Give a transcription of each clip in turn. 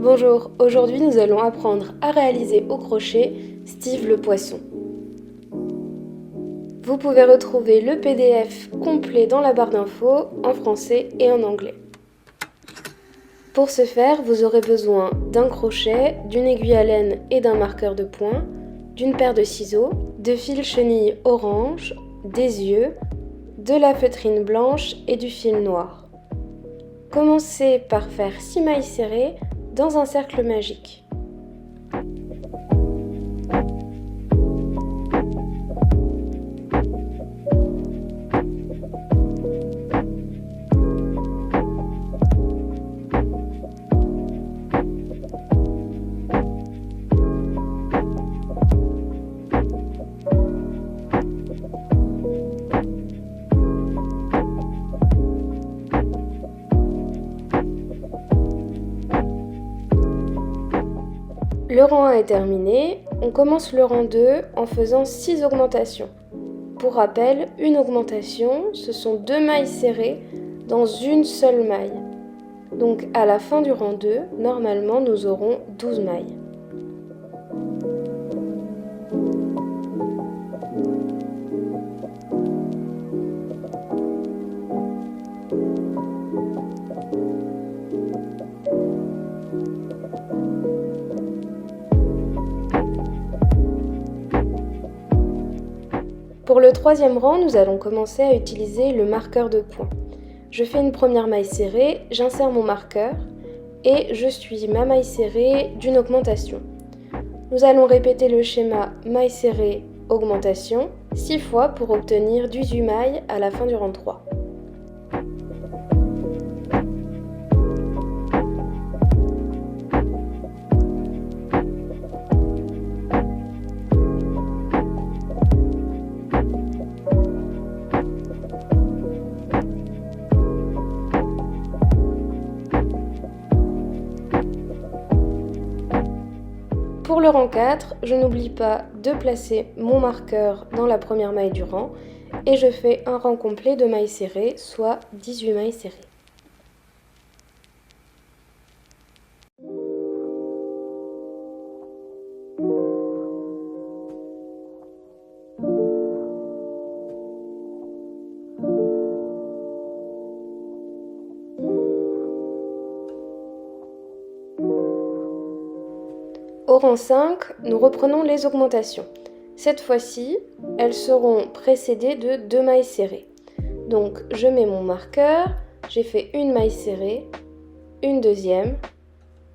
Bonjour, aujourd'hui nous allons apprendre à réaliser au crochet Steve le poisson. Vous pouvez retrouver le PDF complet dans la barre d'infos en français et en anglais. Pour ce faire, vous aurez besoin d'un crochet, d'une aiguille à laine et d'un marqueur de poing, d'une paire de ciseaux, de fil chenille orange, des yeux, de la feutrine blanche et du fil noir. Commencez par faire 6 mailles serrées dans un cercle magique. Le rang 1 est terminé, on commence le rang 2 en faisant 6 augmentations. Pour rappel, une augmentation, ce sont 2 mailles serrées dans une seule maille. Donc à la fin du rang 2, normalement nous aurons 12 mailles. Pour le troisième rang, nous allons commencer à utiliser le marqueur de poing. Je fais une première maille serrée, j'insère mon marqueur et je suis ma maille serrée d'une augmentation. Nous allons répéter le schéma maille serrée, augmentation 6 fois pour obtenir 18 mailles à la fin du rang 3. Pour le rang 4, je n'oublie pas de placer mon marqueur dans la première maille du rang et je fais un rang complet de mailles serrées, soit 18 mailles serrées. Au rang 5, nous reprenons les augmentations. Cette fois-ci, elles seront précédées de 2 mailles serrées. Donc je mets mon marqueur, j'ai fait une maille serrée, une deuxième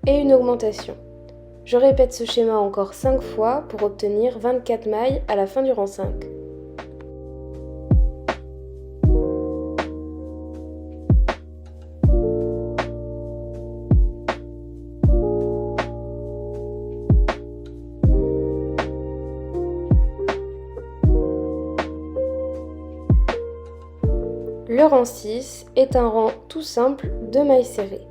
et une augmentation. Je répète ce schéma encore 5 fois pour obtenir 24 mailles à la fin du rang 5. Le rang 6 est un rang tout simple de mailles serrées.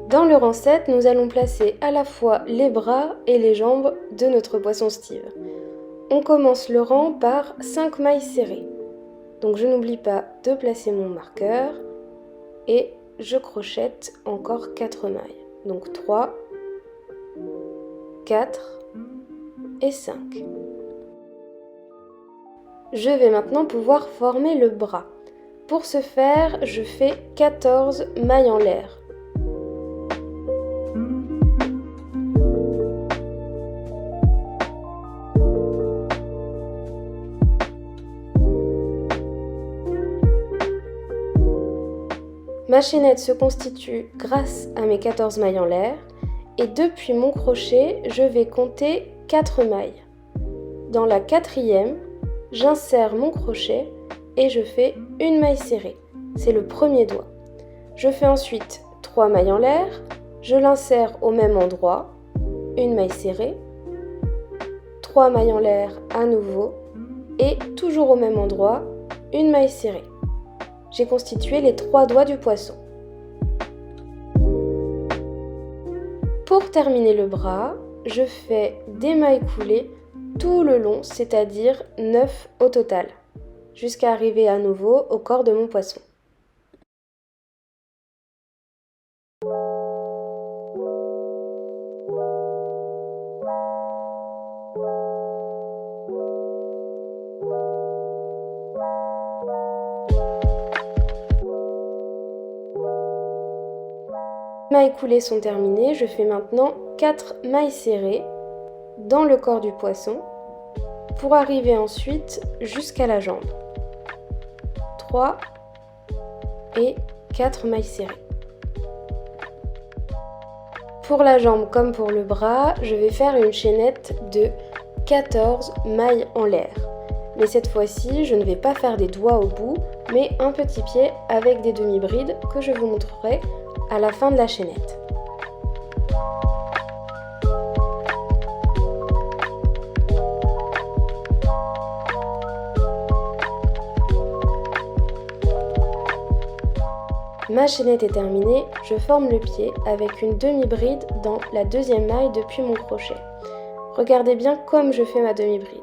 Dans le rang 7, nous allons placer à la fois les bras et les jambes de notre poisson Steve. On commence le rang par 5 mailles serrées. Donc je n'oublie pas de placer mon marqueur et je crochette encore 4 mailles. Donc 3, 4 et 5. Je vais maintenant pouvoir former le bras. Pour ce faire, je fais 14 mailles en l'air. Ma chaînette se constitue grâce à mes 14 mailles en l'air et depuis mon crochet, je vais compter 4 mailles. Dans la quatrième, j'insère mon crochet et je fais une maille serrée. c'est le premier doigt. Je fais ensuite 3 mailles en l'air, je l'insère au même endroit, une maille serrée, 3 mailles en l'air à nouveau et toujours au même endroit, une maille serrée. J'ai constitué les 3 doigts du poisson. Pour terminer le bras, je fais des mailles coulées tout le long, c'est-à-dire 9 au total, jusqu'à arriver à nouveau au corps de mon poisson. Les mailles coulées sont terminées, je fais maintenant 4 mailles serrées dans le corps du poisson pour arriver ensuite jusqu'à la jambe. 3 et 4 mailles serrées. Pour la jambe comme pour le bras, je vais faire une chaînette de 14 mailles en l'air. Mais cette fois-ci, je ne vais pas faire des doigts au bout, mais un petit pied avec des demi-brides que je vous montrerai à la fin de la chaînette. Ma chaînette est terminée, je forme le pied avec une demi-bride dans la deuxième maille depuis mon crochet. Regardez bien comme je fais ma demi-bride.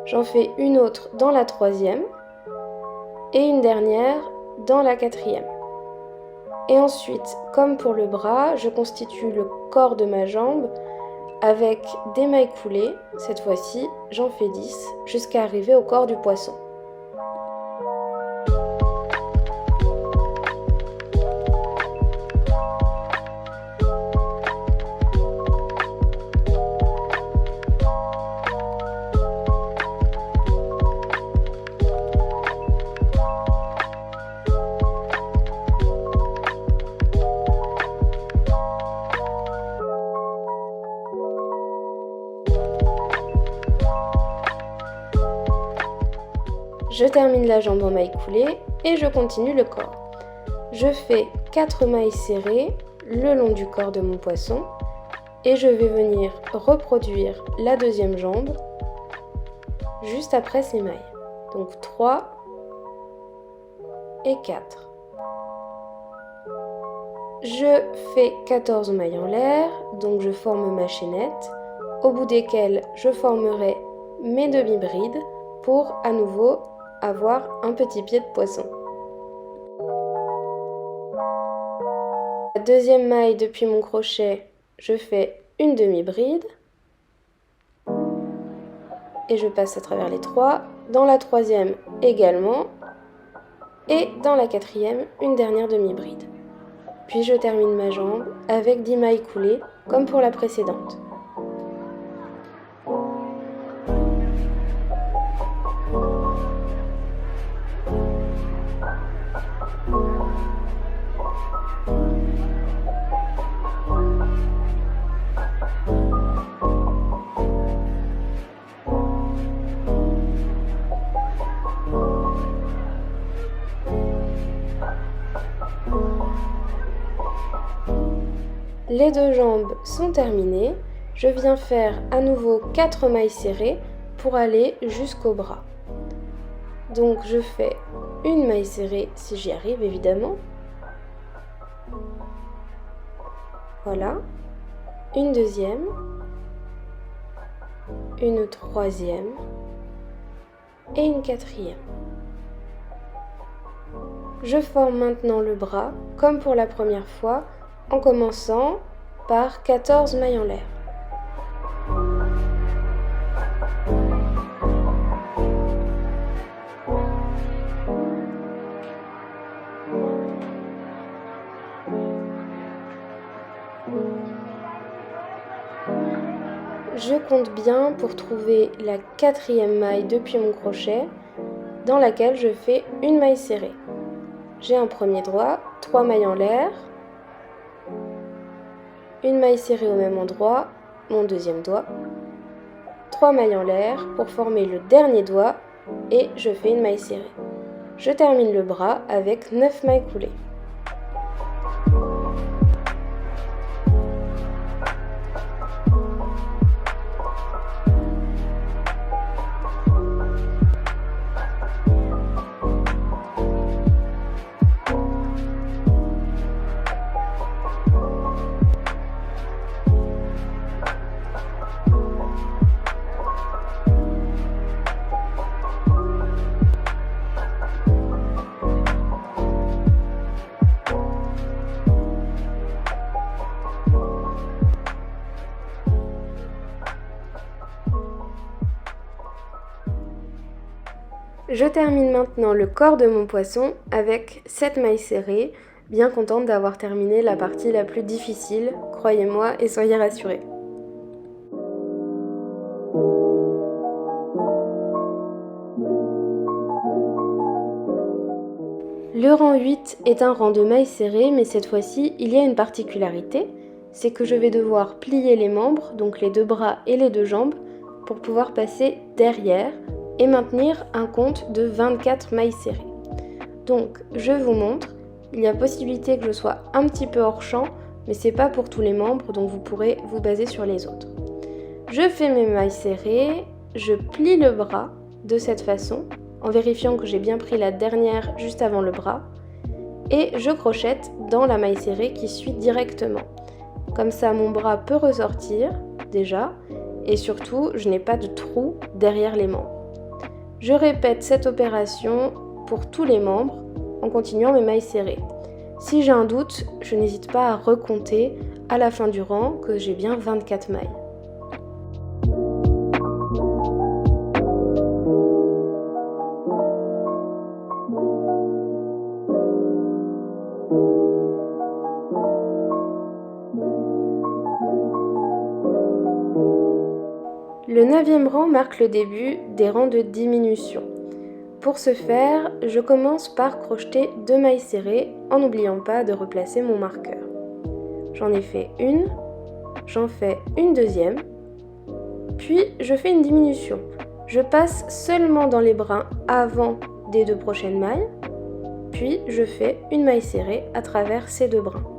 J'en fais une autre dans la troisième et une dernière dans la quatrième. Et ensuite, comme pour le bras, je constitue le corps de ma jambe avec des mailles coulées. Cette fois-ci, j'en fais 10 jusqu'à arriver au corps du poisson. Je termine la jambe en mailles coulées et je continue le corps. Je fais 4 mailles serrées le long du corps de mon poisson et je vais venir reproduire la deuxième jambe juste après ces mailles. Donc 3 et 4. Je fais 14 mailles en l'air, donc je forme ma chaînette, au bout desquelles je formerai mes demi-brides pour à nouveau avoir un petit pied de poisson. La deuxième maille depuis mon crochet, je fais une demi-bride et je passe à travers les 3. Dans la troisième également et dans la quatrième une dernière demi-bride. Puis je termine ma jambe avec 10 mailles coulées comme pour la précédente. Les deux jambes sont terminées, je viens faire à nouveau 4 mailles serrées pour aller jusqu'au bras. Donc je fais une maille serrée si j'y arrive évidemment. Voilà, une deuxième, une troisième et une quatrième. Je forme maintenant le bras comme pour la première fois en commençant par 14 mailles en l'air. Je compte bien pour trouver la quatrième maille depuis mon crochet dans laquelle je fais une maille serrée. J'ai un premier doigt, 3 mailles en l'air, une maille serrée au même endroit, mon deuxième doigt, 3 mailles en l'air pour former le dernier doigt et je fais une maille serrée. Je termine le bras avec 9 mailles coulées. Je termine maintenant le corps de mon poisson avec 7 mailles serrées, bien contente d'avoir terminé la partie la plus difficile, croyez-moi et soyez rassurés. Le rang 8 est un rang de mailles serrées, mais cette fois-ci, il y a une particularité, c'est que je vais devoir plier les membres, donc les 2 bras et les 2 jambes, pour pouvoir passer derrière et maintenir un compte de 24 mailles serrées. Donc, je vous montre, il y a possibilité que je sois un petit peu hors champ, mais c'est pas pour tous les membres, donc vous pourrez vous baser sur les autres. Je fais mes mailles serrées, je plie le bras de cette façon, en vérifiant que j'ai bien pris la dernière juste avant le bras, et je crochette dans la maille serrée qui suit directement. Comme ça, mon bras peut ressortir, déjà, et surtout, je n'ai pas de trou derrière les membres. Je répète cette opération pour tous les membres en continuant mes mailles serrées. Si j'ai un doute, je n'hésite pas à recompter à la fin du rang que j'ai bien 24 mailles. Le 9e rang marque le début des rangs de diminution. Pour ce faire, je commence par crocheter 2 mailles serrées en n'oubliant pas de replacer mon marqueur. J'en ai fait une, j'en fais une deuxième, puis je fais une diminution. Je passe seulement dans les brins avant des 2 prochaines mailles, puis je fais une maille serrée à travers ces 2 brins.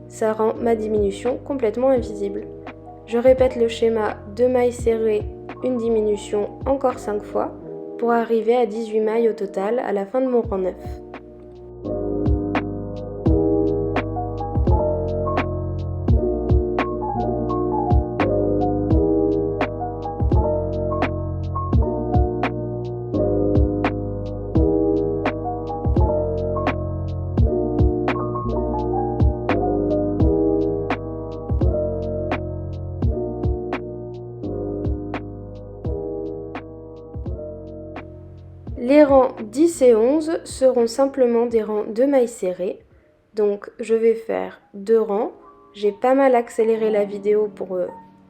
Ça rend ma diminution complètement invisible. Je répète le schéma 2 mailles serrées, une diminution encore 5 fois pour arriver à 18 mailles au total à la fin de mon rang 9. Les rangs 10 et 11 seront simplement des rangs de mailles serrées. Donc je vais faire 2 rangs. J'ai pas mal accéléré la vidéo pour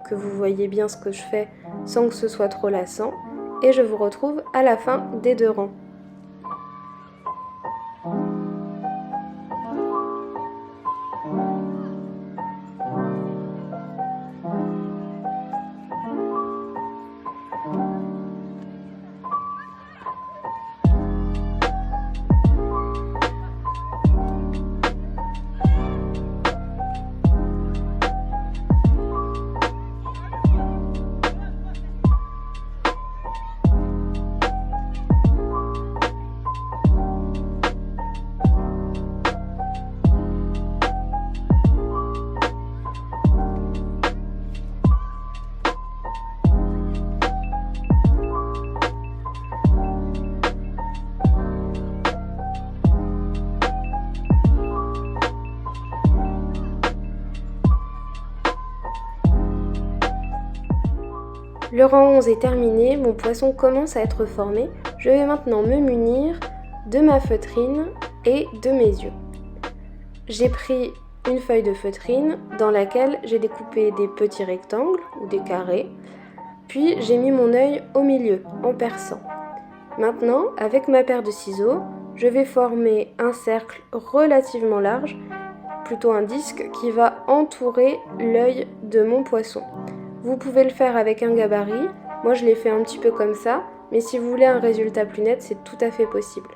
que vous voyez bien ce que je fais sans que ce soit trop lassant. Et je vous retrouve à la fin des 2 rangs. Le rang 11 est terminé, mon poisson commence à être formé. Je vais maintenant me munir de ma feutrine et de mes yeux. J'ai pris une feuille de feutrine dans laquelle j'ai découpé des petits rectangles ou des carrés, puis j'ai mis mon œil au milieu en perçant. Maintenant, avec ma paire de ciseaux, je vais former un cercle relativement large, plutôt un disque qui va entourer l'œil de mon poisson. Vous pouvez le faire avec un gabarit, moi je l'ai fait un petit peu comme ça, mais si vous voulez un résultat plus net, c'est tout à fait possible.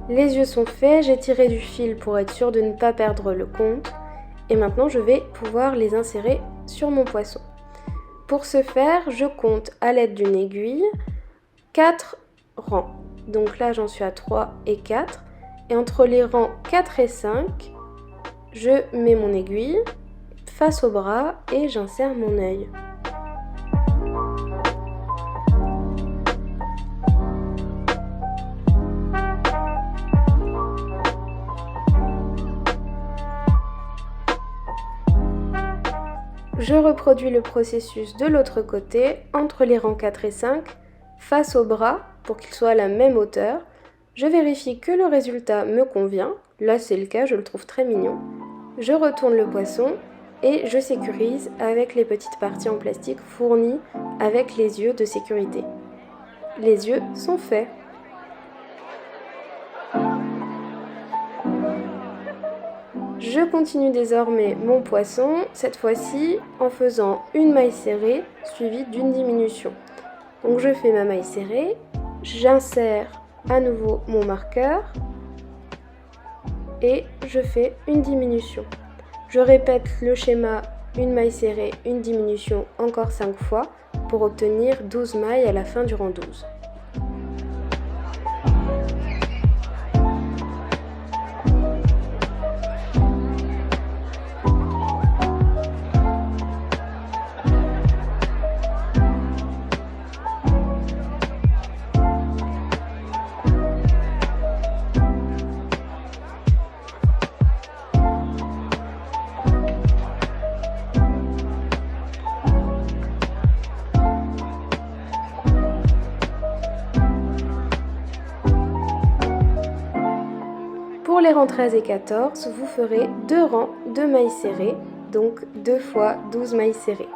Les yeux sont faits, j'ai tiré du fil pour être sûr de ne pas perdre le compte. Et maintenant, je vais pouvoir les insérer sur mon poisson. Pour ce faire, je compte à l'aide d'une aiguille 4 rangs. Donc là, j'en suis à 3 et 4. Et entre les rangs 4 et 5, je mets mon aiguille face au bras et j'insère mon œil. Je reproduis le processus de l'autre côté, entre les rangs 4 et 5, face au bras pour qu'ils soient à la même hauteur. Je vérifie que le résultat me convient. Là, c'est le cas, je le trouve très mignon. Je retourne le poisson et je sécurise avec les petites parties en plastique fournies avec les yeux de sécurité. Les yeux sont faits. Je continue désormais mon poisson, cette fois-ci en faisant une maille serrée suivie d'une diminution. Donc je fais ma maille serrée, j'insère à nouveau mon marqueur et je fais une diminution. Je répète le schéma, une maille serrée, une diminution encore 5 fois pour obtenir 12 mailles à la fin du rang 12. Pour les rangs 13 et 14, vous ferez 2 rangs de mailles serrées, donc 2 fois 12 mailles serrées.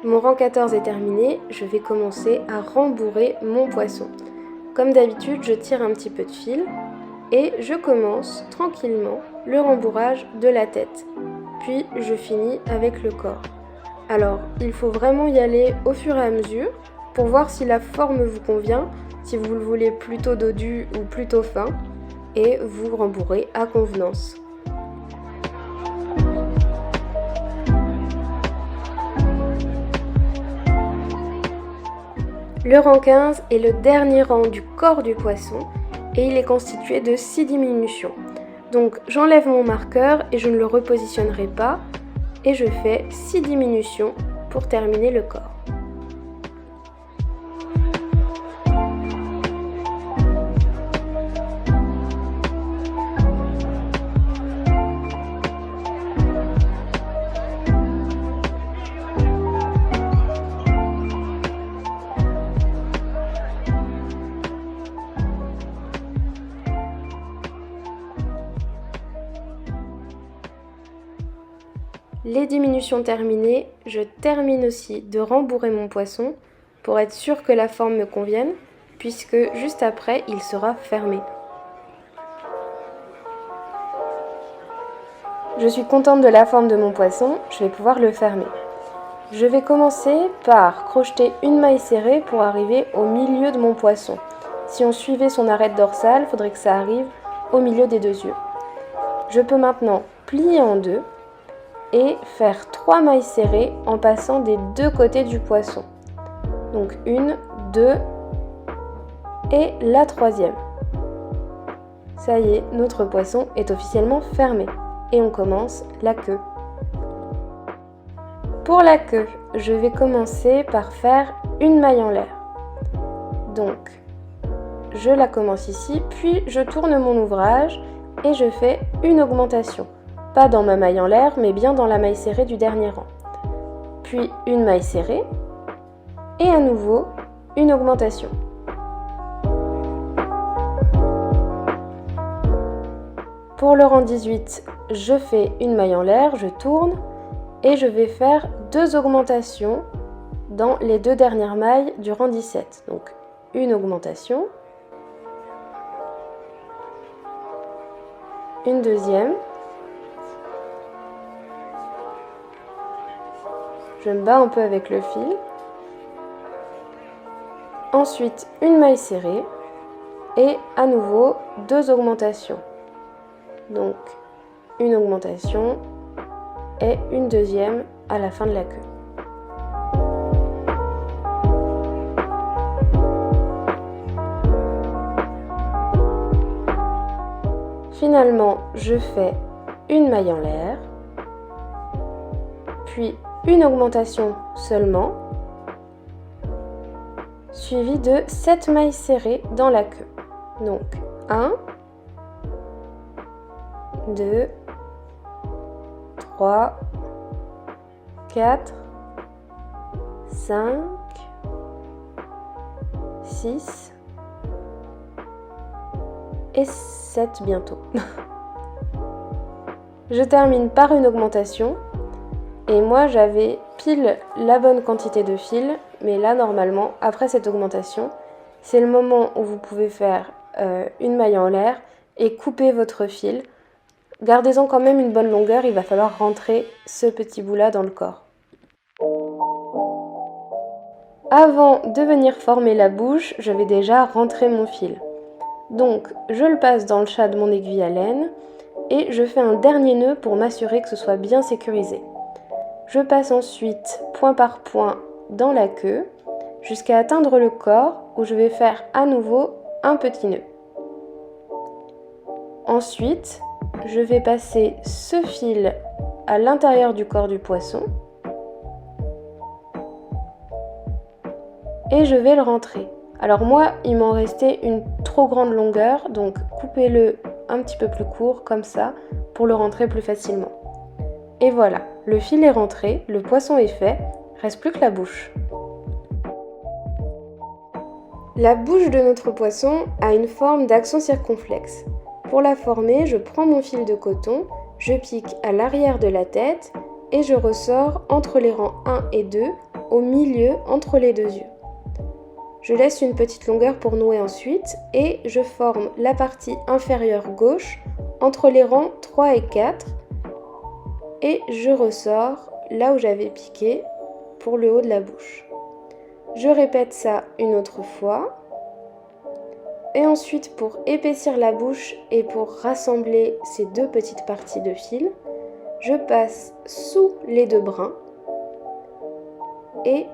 Mon rang 14 est terminé, je vais commencer à rembourrer mon poisson. Comme d'habitude, je tire un petit peu de fil et je commence tranquillement le rembourrage de la tête. Puis je finis avec le corps. Alors, il faut vraiment y aller au fur et à mesure pour voir si la forme vous convient, si vous le voulez plutôt dodu ou plutôt fin, et vous rembourrez à convenance. Le rang 15 est le dernier rang du corps du poisson et il est constitué de 6 diminutions. Donc j'enlève mon marqueur et je ne le repositionnerai pas et je fais 6 diminutions pour terminer le corps. Les diminutions terminées, je termine aussi de rembourrer mon poisson pour être sûr que la forme me convienne, puisque juste après, il sera fermé. Je suis contente de la forme de mon poisson, je vais pouvoir le fermer. Je vais commencer par crocheter une maille serrée pour arriver au milieu de mon poisson. Si on suivait son arête dorsale, il faudrait que ça arrive au milieu des 2 yeux. Je peux maintenant plier en deux et faire 3 mailles serrées en passant des 2 côtés du poisson. Donc 1, 2 et la 3e. Ça y est, notre poisson est officiellement fermé. Et on commence la queue. Pour la queue, je vais commencer par faire une maille en l'air. Donc, je la commence ici, puis je tourne mon ouvrage et je fais une augmentation. Pas dans ma maille en l'air, mais bien dans la maille serrée du dernier rang. Puis une maille serrée et à nouveau une augmentation. Pour le rang 18, je fais une maille en l'air, je tourne et je vais faire 2 augmentations dans les 2 dernières mailles du rang 17. Donc une augmentation, une deuxième, je me bats un peu avec le fil, Ensuite, une maille serrée et à nouveau 2 augmentations. Donc, une augmentation et une deuxième à la fin de la queue. Finalement, je fais une maille en l'air, puis une augmentation seulement, suivie de 7 mailles serrées dans la queue. Donc 1, 2, 3, 4, 5, 6 et 7 bientôt. Je termine par une augmentation et moi j'avais pile la bonne quantité de fil, mais là normalement après cette augmentation c'est le moment où vous pouvez faire une maille en l'air et couper votre fil. Gardez-en quand même une bonne longueur, il va falloir rentrer ce petit bout là dans le corps. Avant de venir former la bouche, je vais déjà rentrer mon fil. Donc je le passe dans le chat de mon aiguille à laine et je fais un dernier nœud pour m'assurer que ce soit bien sécurisé. Je passe ensuite point par point dans la queue jusqu'à atteindre le corps où je vais faire à nouveau un petit nœud. Ensuite, je vais passer ce fil à l'intérieur du corps du poisson et je vais le rentrer. Alors moi, il m'en restait une trop grande longueur, donc coupez-le un petit peu plus court comme ça pour le rentrer plus facilement. Et voilà, le fil est rentré, le poisson est fait, reste plus que la bouche. La bouche de notre poisson a une forme d'accent circonflexe. Pour la former, je prends mon fil de coton, je pique à l'arrière de la tête et je ressors entre les rangs 1 et 2, au milieu entre les deux yeux. Je laisse une petite longueur pour nouer ensuite et je forme la partie inférieure gauche entre les rangs 3 et 4 et je ressors là où j'avais piqué pour le haut de la bouche. Je répète ça une autre fois. Et ensuite, pour épaissir la bouche et pour rassembler ces deux petites parties de fil, je passe sous les deux brins et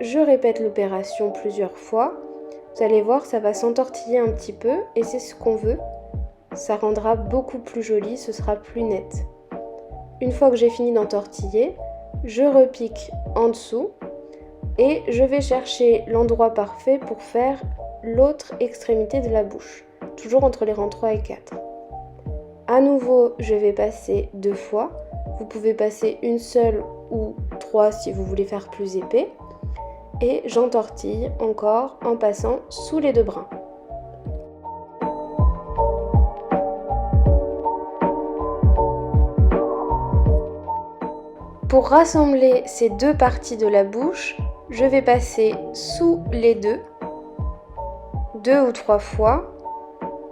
je répète l'opération plusieurs fois. Vous allez voir, ça va s'entortiller un petit peu et c'est ce qu'on veut. Ça rendra beaucoup plus joli, ce sera plus net. Une fois que j'ai fini d'entortiller, je repique en dessous et je vais chercher l'endroit parfait pour faire l'autre extrémité de la bouche, toujours entre les rangs 3 et 4. À nouveau, je vais passer 2 fois. Vous pouvez passer une seule ou 3 si vous voulez faire plus épais. Et j'entortille encore en passant sous les deux brins. Pour rassembler ces deux parties de la bouche, je vais passer sous les deux 2 ou 3 fois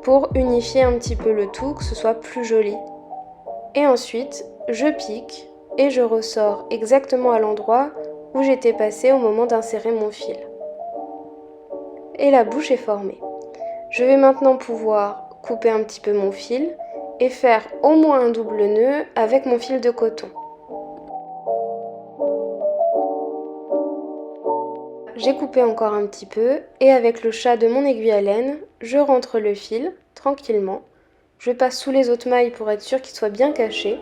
pour unifier un petit peu le tout, que ce soit plus joli. Et ensuite, je pique et je ressors exactement à l'endroit où j'étais passée au moment d'insérer mon fil. Et la bouche est formée. Je vais maintenant pouvoir couper un petit peu mon fil et faire au moins un double nœud avec mon fil de coton. J'ai coupé encore un petit peu et avec le chat de mon aiguille à laine, je rentre le fil tranquillement. Je passe sous les autres mailles pour être sûr qu'il soit bien caché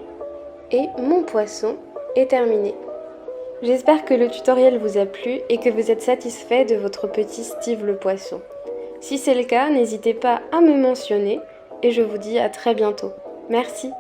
et mon poisson est terminé. J'espère que le tutoriel vous a plu et que vous êtes satisfait de votre petit Steve le poisson. Si c'est le cas, n'hésitez pas à me mentionner et je vous dis à très bientôt. Merci.